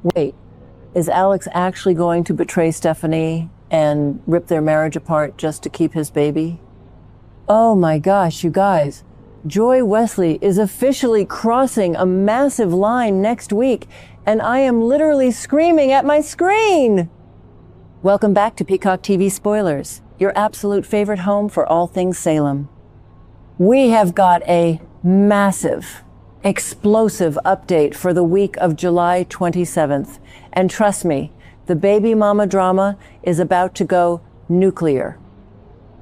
Wait, is Alex actually going to betray Stephanie and rip their marriage apart just to keep his baby? Oh my gosh, you guys. Joy Wesley is officially crossing a massive line next week, and I am literally screaming at my screen. Welcome back to Peacock TV Spoilers, your absolute favorite home for all things Salem. We have got a massive, explosive update for the week of July 27th. And trust me, the baby mama drama is about to go nuclear.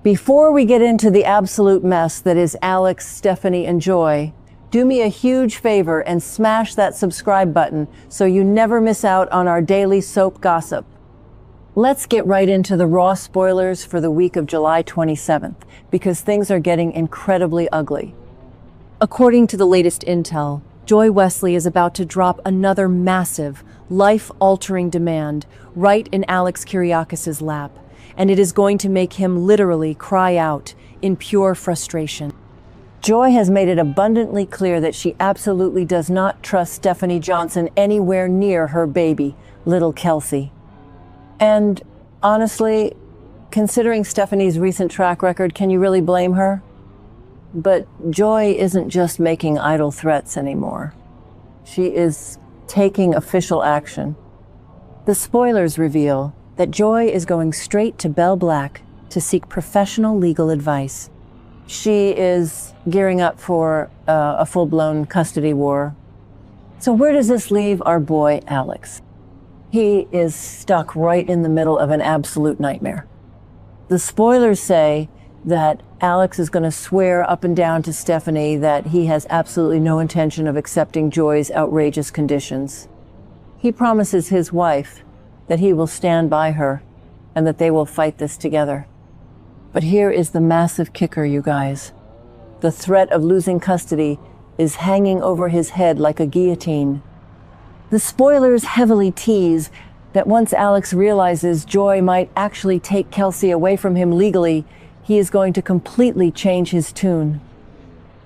Before we get into the absolute mess that is Alex, Stephanie, and Joy, do me a huge favor and smash that subscribe button so you never miss out on our daily soap gossip. Let's get right into the raw spoilers for the week of July 27th, because things are getting incredibly ugly. According to the latest intel, Joy Wesley is about to drop another massive, life-altering demand right in Alex Kiriakis' lap, and it is going to make him literally cry out in pure frustration. Joy has made it abundantly clear that she absolutely does not trust Stephanie Johnson anywhere near her baby, little Kelsey. And honestly, considering Stephanie's recent track record, can you really blame her? But Joy isn't just making idle threats anymore. She is taking official action. The spoilers reveal that Joy is going straight to Belle Black to seek professional legal advice. She is gearing up for a full-blown custody war. So where does this leave our boy Alex? He is stuck right in the middle of an absolute nightmare. The spoilers say that Alex is going to swear up and down to Stephanie that he has absolutely no intention of accepting Joy's outrageous conditions. He promises his wife that he will stand by her and that they will fight this together. But here is the massive kicker, you guys. The threat of losing custody is hanging over his head like a guillotine. The spoilers heavily tease that once Alex realizes Joy might actually take Kelsey away from him legally, he is going to completely change his tune.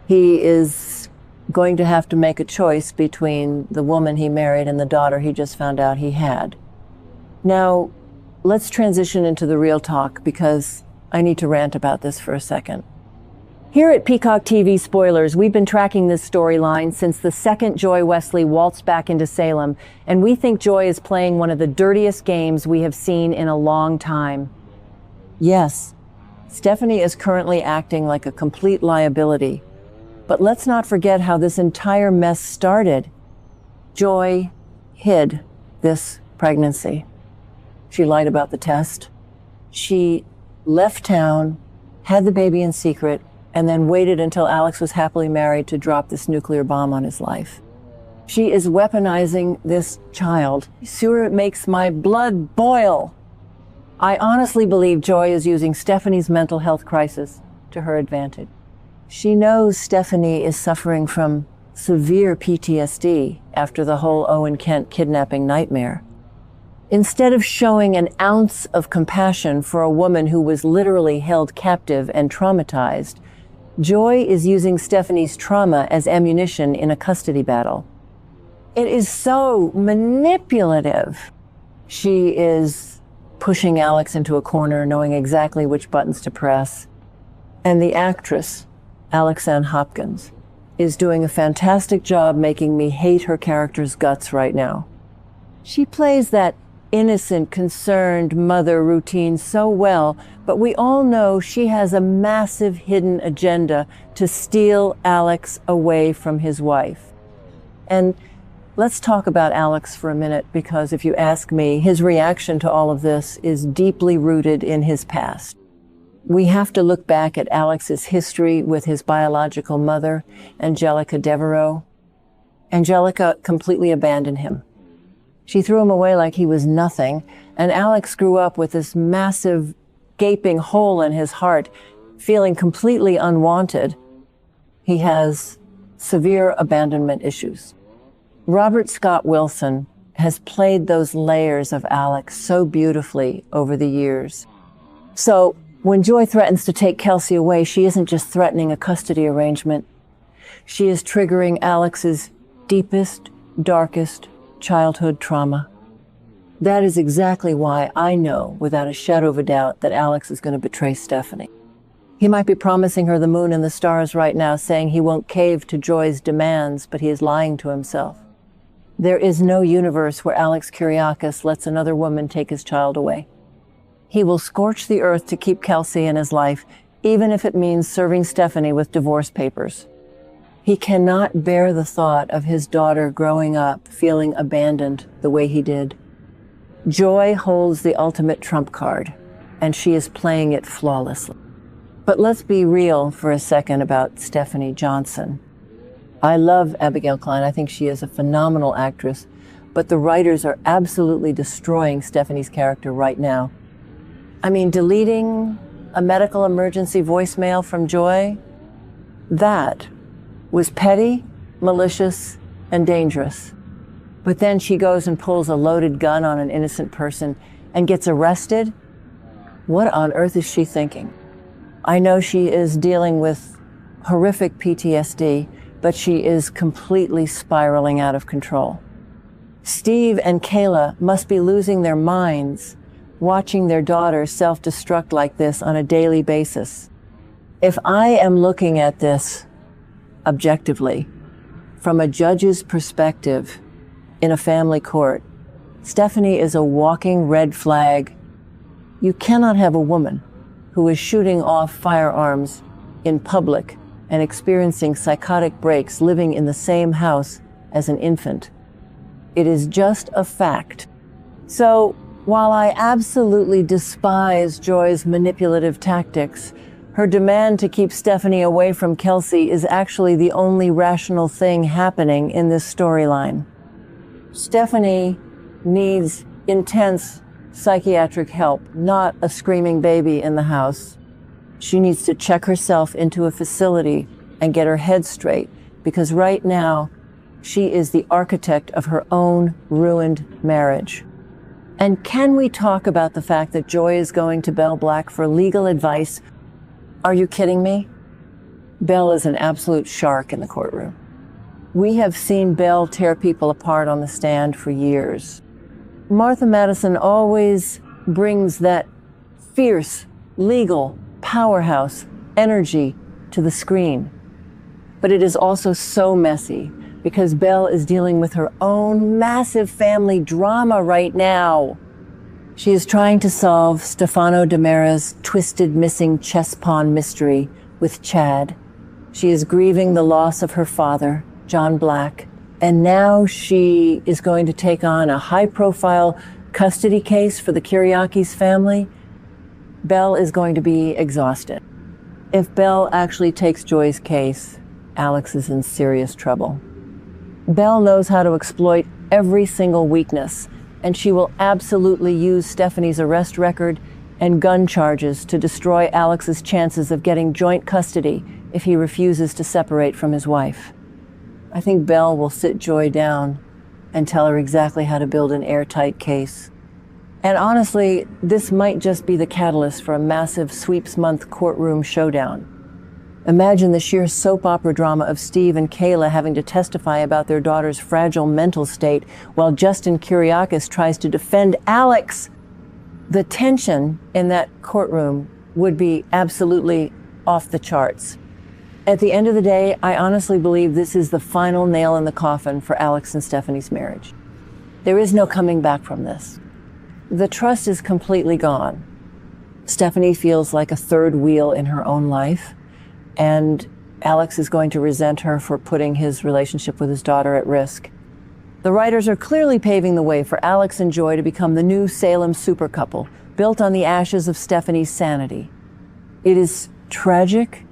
He is going to have to make a choice between the woman he married and the daughter he just found out he had. Now, let's transition into the real talk, because I need to rant about this for a second. Here at Peacock TV Spoilers, we've been tracking this storyline since the second Joy Wesley waltzed back into Salem, and we think Joy is playing one of the dirtiest games we have seen in a long time. Yes, Stephanie is currently acting like a complete liability, but let's not forget how this entire mess started. Joy hid this pregnancy. She lied about the test. She left town, had the baby in secret, and then waited until Alex was happily married to drop this nuclear bomb on his life. She is weaponizing this child. Sure, it makes my blood boil. I honestly believe Joy is using Stephanie's mental health crisis to her advantage. She knows Stephanie is suffering from severe PTSD after the whole Owen Kent kidnapping nightmare. Instead of showing an ounce of compassion for a woman who was literally held captive and traumatized, Joy is using Stephanie's trauma as ammunition in a custody battle. It is so manipulative. She is pushing Alex into a corner, knowing exactly which buttons to press. And the actress, Alex Hopkins, is doing a fantastic job making me hate her character's guts right now. She plays that innocent, concerned mother routine so well, but we all know she has a massive hidden agenda to steal Alex away from his wife. And let's talk about Alex for a minute, because if you ask me, his reaction to all of this is deeply rooted in his past. We have to look back at Alex's history with his biological mother, Angelica Devereaux. Angelica completely abandoned him. She threw him away like he was nothing, and Alex grew up with this massive, gaping hole in his heart, feeling completely unwanted. He has severe abandonment issues. Robert Scott Wilson has played those layers of Alex so beautifully over the years. So when Joy threatens to take Kelsey away, she isn't just threatening a custody arrangement. She is triggering Alex's deepest, darkest childhood trauma. That is exactly why I know, without a shadow of a doubt, that Alex is going to betray Stephanie. He might be promising her the moon and the stars right now, saying he won't cave to Joy's demands, but he is lying to himself. There is no universe where Alex Kiriakis lets another woman take his child away. He will scorch the earth to keep Kelsey in his life, even if it means serving Stephanie with divorce papers. He cannot bear the thought of his daughter growing up feeling abandoned the way he did. Joy holds the ultimate trump card, and she is playing it flawlessly. But let's be real for a second about Stephanie Johnson. I love Abigail Klein. I think she is a phenomenal actress, but the writers are absolutely destroying Stephanie's character right now. I mean, deleting a medical emergency voicemail from Joy, that was petty, malicious, and dangerous. But then she goes and pulls a loaded gun on an innocent person and gets arrested? What on earth is she thinking? I know she is dealing with horrific PTSD, but she is completely spiraling out of control. Steve and Kayla must be losing their minds watching their daughter self-destruct like this on a daily basis. If I am looking at this objectively, from a judge's perspective in a family court, Stephanie is a walking red flag. You cannot have a woman who is shooting off firearms in public and experiencing psychotic breaks living in the same house as an infant. It is just a fact. So, while I absolutely despise Joy's manipulative tactics, her demand to keep Stephanie away from Kelsey is actually the only rational thing happening in this storyline. Stephanie needs intense psychiatric help, not a screaming baby in the house. She needs to check herself into a facility and get her head straight, because right now she is the architect of her own ruined marriage. And can we talk about the fact that Joy is going to Belle Black for legal advice? Are you kidding me? Belle is an absolute shark in the courtroom. We have seen Belle tear people apart on the stand for years. Martha Madison always brings that fierce, legal, powerhouse energy to the screen. But it is also so messy because Belle is dealing with her own massive family drama right now. She is trying to solve Stefano Demera's twisted missing chess pawn mystery with Chad. She is grieving the loss of her father, John Black, and now she is going to take on a high-profile custody case for the Kiriakis family. Belle is going to be exhausted. If Belle actually takes Joy's case, Alex is in serious trouble. Belle knows how to exploit every single weakness, and she will absolutely use Stephanie's arrest record and gun charges to destroy Alex's chances of getting joint custody if he refuses to separate from his wife. I think Belle will sit Joy down and tell her exactly how to build an airtight case. And honestly, this might just be the catalyst for a massive sweeps month courtroom showdown. Imagine the sheer soap opera drama of Steve and Kayla having to testify about their daughter's fragile mental state while Justin Kiriakis tries to defend Alex. The tension in that courtroom would be absolutely off the charts. At the end of the day, I honestly believe this is the final nail in the coffin for Alex and Stephanie's marriage. There is no coming back from this. The trust is completely gone. Stephanie feels like a third wheel in her own life, and Alex is going to resent her for putting his relationship with his daughter at risk. The writers are clearly paving the way for Alex and Joy to become the new Salem super couple, built on the ashes of Stephanie's sanity. It is tragic,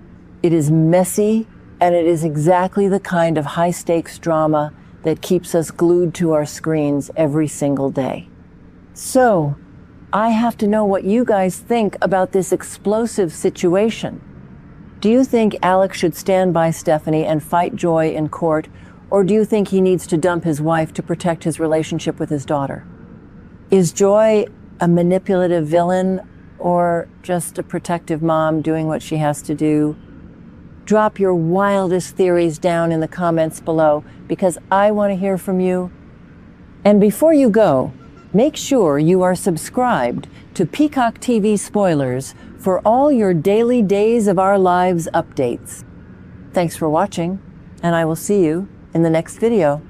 it is messy, and it is exactly the kind of high-stakes drama that keeps us glued to our screens every single day. So, I have to know what you guys think about this explosive situation. Do you think Alex should stand by Stephanie and fight Joy in court, or do you think he needs to dump his wife to protect his relationship with his daughter? Is Joy a manipulative villain or just a protective mom doing what she has to do? Drop your wildest theories down in the comments below because I want to hear from you. And before you go, make sure you are subscribed to Peacock TV Spoilers for all your daily Days of Our Lives updates. Thanks for watching, and I will see you in the next video.